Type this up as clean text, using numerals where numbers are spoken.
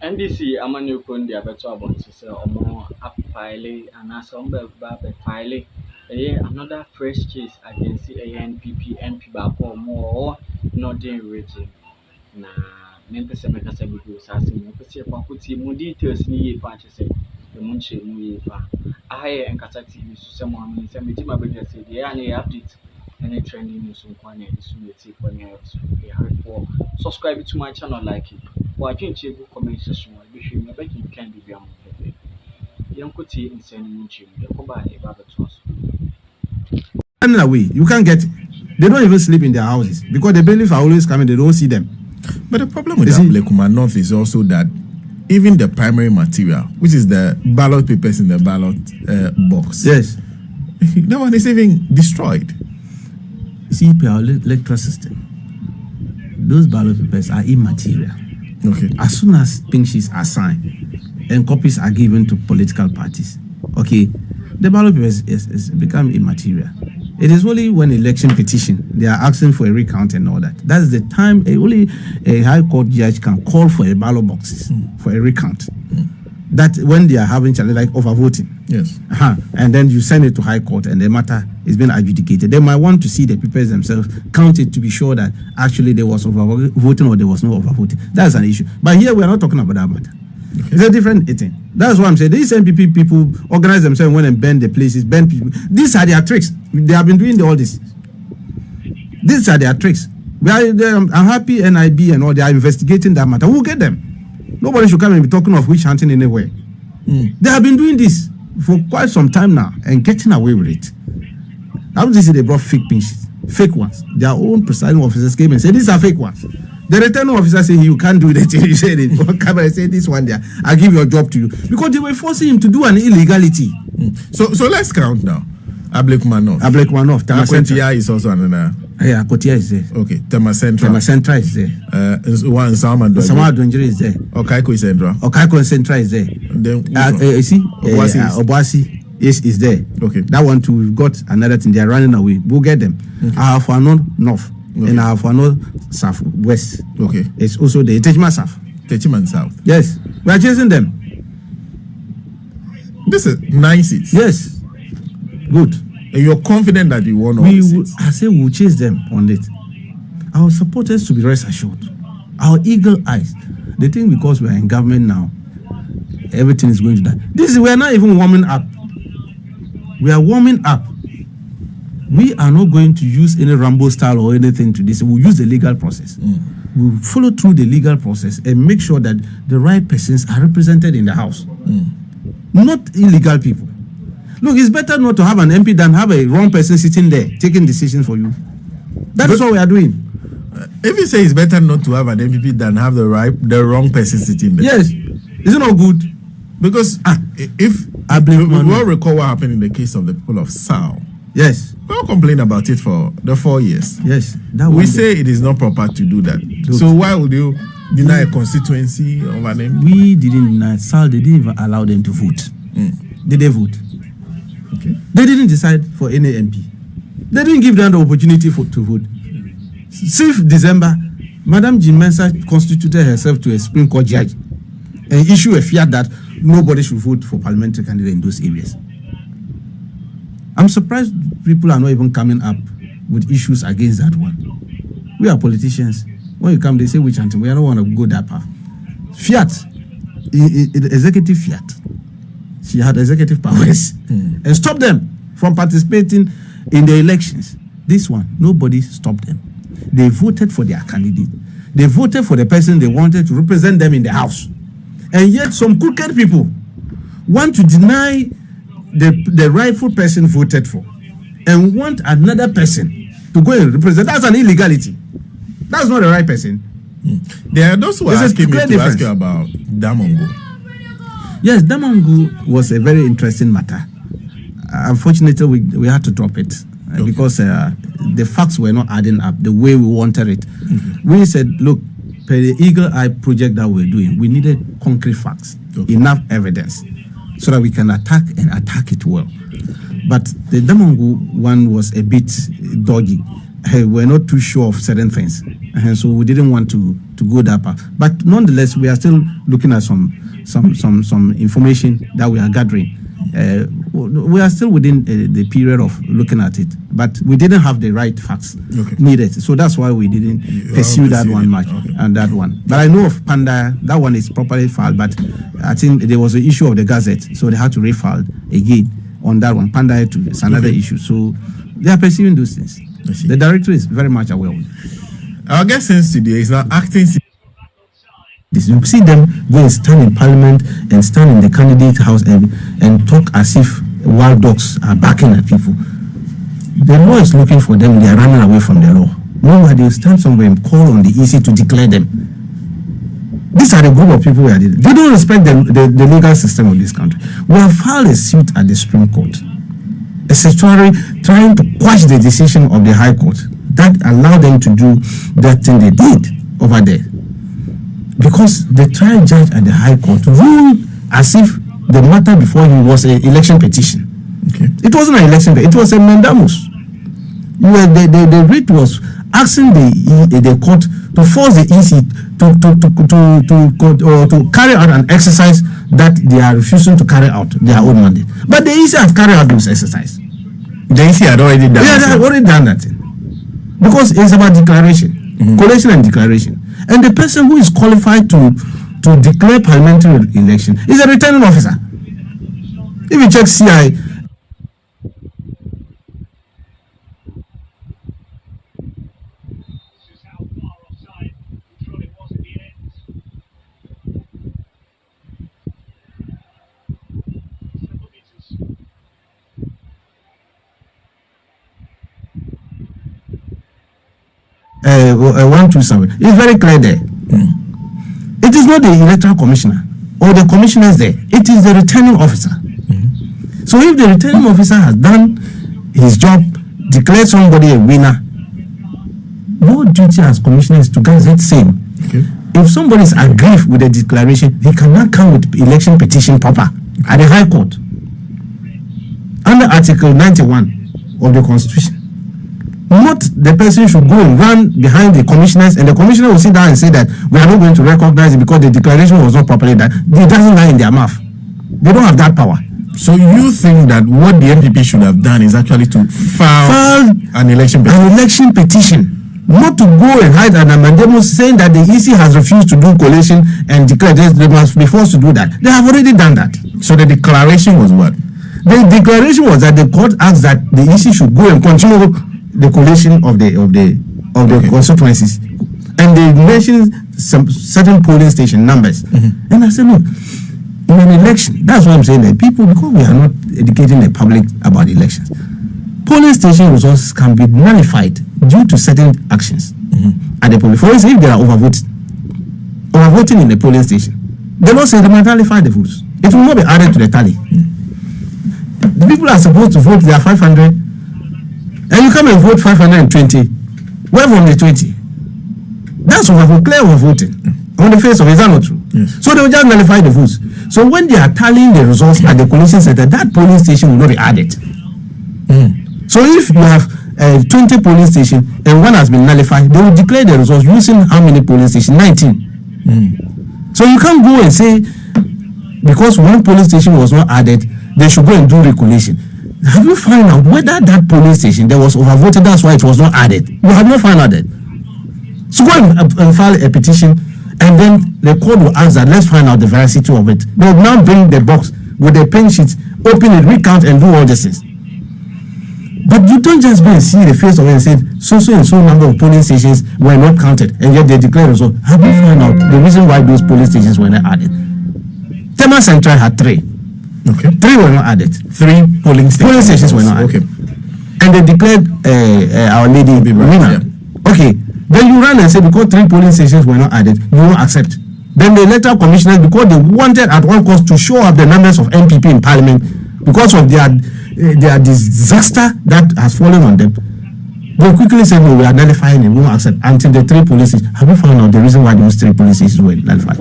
NDC amanu kon dia beto about say omo appile and as file another fresh case against the ANPP MP baako omo Northern region na mempese mekasa bibi usase mempese kwa kuti mu details ni ye pa chese mu nche mu ye pa ahaye enkasa TV so se mo amen se meji ma be say dey and update any trending news nkwa na isu yeti kwa nya so for subscribe to my channel, like it wa twenche go comment section wa be hwe me be can be am pepe yankuti insane mu nche mu ko ba e ba beto so running away. You can't get it. They don't even sleep in their houses because the bailiffs are always coming. They don't see them. But the problem with Ablekuma North is also that even the primary material, which is the ballot papers in the ballot box, yes, that one is even destroyed. See, our electoral system, those ballot papers are immaterial. Okay. As soon as pink sheets are signed and copies are given to political parties, okay, the ballot papers is become immaterial. It is only when election petition, they are asking for a recount and all that. That's the time only a high court judge can call for a ballot boxes for a recount. That when they are having challenge like overvoting. Yes. And then you send it to high court and the matter is being adjudicated. They might want to see the papers themselves counted to be sure that actually there was overvoting or there was no overvoting. That's an issue. But here we are not talking about that matter. Okay. It's a different thing. That's why I'm saying these NPP people organize themselves when and bend the places, bend people. These are their tricks. They have been doing all this. These are their tricks. I'm happy NIB and all, they are investigating that matter. We'll get them. Nobody should come and be talking of witch hunting anywhere. They have been doing this for quite some time now and getting away with it. How this is they brought fake pinches, fake ones. Their own presiding officers came and said these are fake ones. The returning officer said you can't do that. You said it. Come and say this one there. I'll give your job to you because they were forcing him to do an illegality. So let's count now. Ablekuma North. Akotia is also another. Yeah, Akotia is there. Okay, Tema Central is there. One Sama Donjiri is there. Okaiko Central. Okaiko Central is there. Then you see, Obasi is there. Okay, that one too. We've got another thing. They are running away. We'll get them. Afenyo North. Okay. And Afenyo South West. Okay. It's also the Techman South. Techman South. Yes. We are chasing them. This is 9 seats. Yes. Good. And you're confident that you won all the seats? I say we'll chase them on it. Our supporters to be rest assured. Our eagle eyes. They think because we are in government now, everything is going to die. We are not even warming up. We are warming up. We are not going to use any Rambo style or anything to this. We'll use the legal process. We'll follow through the legal process and make sure that the right persons are represented in the house. Not illegal people. Look, it's better not to have an MP than have a wrong person sitting there taking decisions for you. That's what we are doing. If you say it's better not to have an MPP than have the wrong person sitting there. Yes. Is it not good? Because if I believe we will recall what happened in the case of the people of Sao. Yes. We all complain about it for the 4 years. Yes. We say it is not proper to do that. Look, so why would you deny a constituency of an MP? We didn't deny. Sao, they didn't even allow them to vote. Did they vote? Okay. They didn't decide for any MP. They didn't give them the opportunity to vote. 6th December, Madam Jean Mensah constituted herself to a Supreme Court judge and issued a fiat that nobody should vote for parliamentary candidate in those areas. I'm surprised people are not even coming up with issues against that one. We are politicians. When you come, they say which hunting. We don't want to go that path. Fiat, executive fiat. She had executive powers and stop them from participating in the elections. This one, nobody stopped them. They voted for their candidate. They voted for the person they wanted to represent them in the house. And yet some crooked people want to deny the rightful person voted for and want another person to go and represent. That's an illegality. That's not the right person. There are those who are asking me to ask you about Damongo. Yes, Damongo was a very interesting matter. Unfortunately, we had to drop it because the facts were not adding up the way we wanted it. We said, look, per the Eagle Eye project that we're doing, we needed concrete facts, enough evidence, so that we can attack it well. But the Damongo one was a bit dodgy. We're not too sure of certain things. So we didn't want to go that path. But nonetheless, we are still looking at some information that we are gathering. We are still within the period of looking at it, but we didn't have the right facts needed. So that's why we didn't pursue that one much and that one. But I know of Panda, that one is properly filed, but I think there was an issue of the Gazette, so they had to refile again on that one. Panda is another issue. So they are pursuing those things. The director is very much aware of it. Our guest since today is now acting. You see them go and stand in parliament and stand in the candidate house and talk as if wild dogs are barking at people. The law is looking for them, they are running away from the law. Meanwhile, they stand somewhere and call on the EC to declare them. These are the group of people they don't respect the legal system of this country. We have filed a suit at the Supreme Court, a statutory trying to quash the decision of the High Court that allowed them to do that thing they did over there. Because the trial judge at the High Court ruled as if the matter before him was an election petition. It wasn't an election petition, it was a mandamus. The writ was asking the court to force the EC to carry out an exercise that they are refusing to carry out their own mandate. But the EC have carried out this exercise. The EC had already done that. They had already done that thing. Because it's about declaration, collation and declaration. And the person who is qualified to declare parliamentary election is a returning officer. If you check CI, it's very clear there. It is not the electoral commissioner or the commissioners there, it is the returning officer. So if the returning officer has done his job, declared somebody a winner, your duty as commissioner is to gazette same. If somebody is aggrieved with the declaration, he cannot come with election petition proper at the High Court under Article 91 of the Constitution. Not the person should go and run behind the commissioners, and the commissioner will sit down and say that we are not going to recognize it because the declaration was not properly done. It doesn't lie in their mouth. They don't have that power. So you think that what the NPP should have done is actually to file an election petition, not to go and hide an amendment saying that the EC has refused to do collation and declare they must be forced to do that. They have already done that. So the declaration was what? The declaration was that the court asked that the EC should go and continue the collation of the constituencies, and they mentioned some certain polling station numbers. And I said, look, in an election, that's why I'm saying that people, because we are not educating the public about elections, polling station results can be nullified due to certain actions at the polling. For instance, if there are overvoting in the polling station, the law says they might nullify the votes. It will not be added to the tally. The people are supposed to vote, they are 500. And you come and vote 520. Where from the 20? That's clear overvoting. On the face of it, is that not true? Yes. So they will just nullify the votes. So when they are tallying the results at the collation center, that polling station will not be added. So if you have 20 polling stations and one has been nullified, they will declare the results using how many polling stations? 19. So you can't go and say because one polling station was not added, they should go and do recollation. Have you found out whether that polling station there was overvoted? That's why it was not added. You have not found out that. So go and file a petition, and then the court will ask that let's find out the veracity of it. They will now bring the box with the pen sheets, open it, recount, and do all these things. But you don't just go and see the face of it and say so and so number of polling stations were not counted, and yet they declare result. Have you found out the reason why those polling stations were not added? Tema Central had 3. 3 were not added. 3 polling stations were not added. And they declared Our Lady winner. Okay. Then you run and say because 3 polling stations were not added, you won't accept. Then the electoral commissioners, because they wanted at all costs to show up the numbers of MPP in parliament because of their disaster that has fallen on them, they quickly said, no, we are nullifying it, we won't accept until the 3 polling stations. Have you found out the reason why those 3 polling stations were nullified?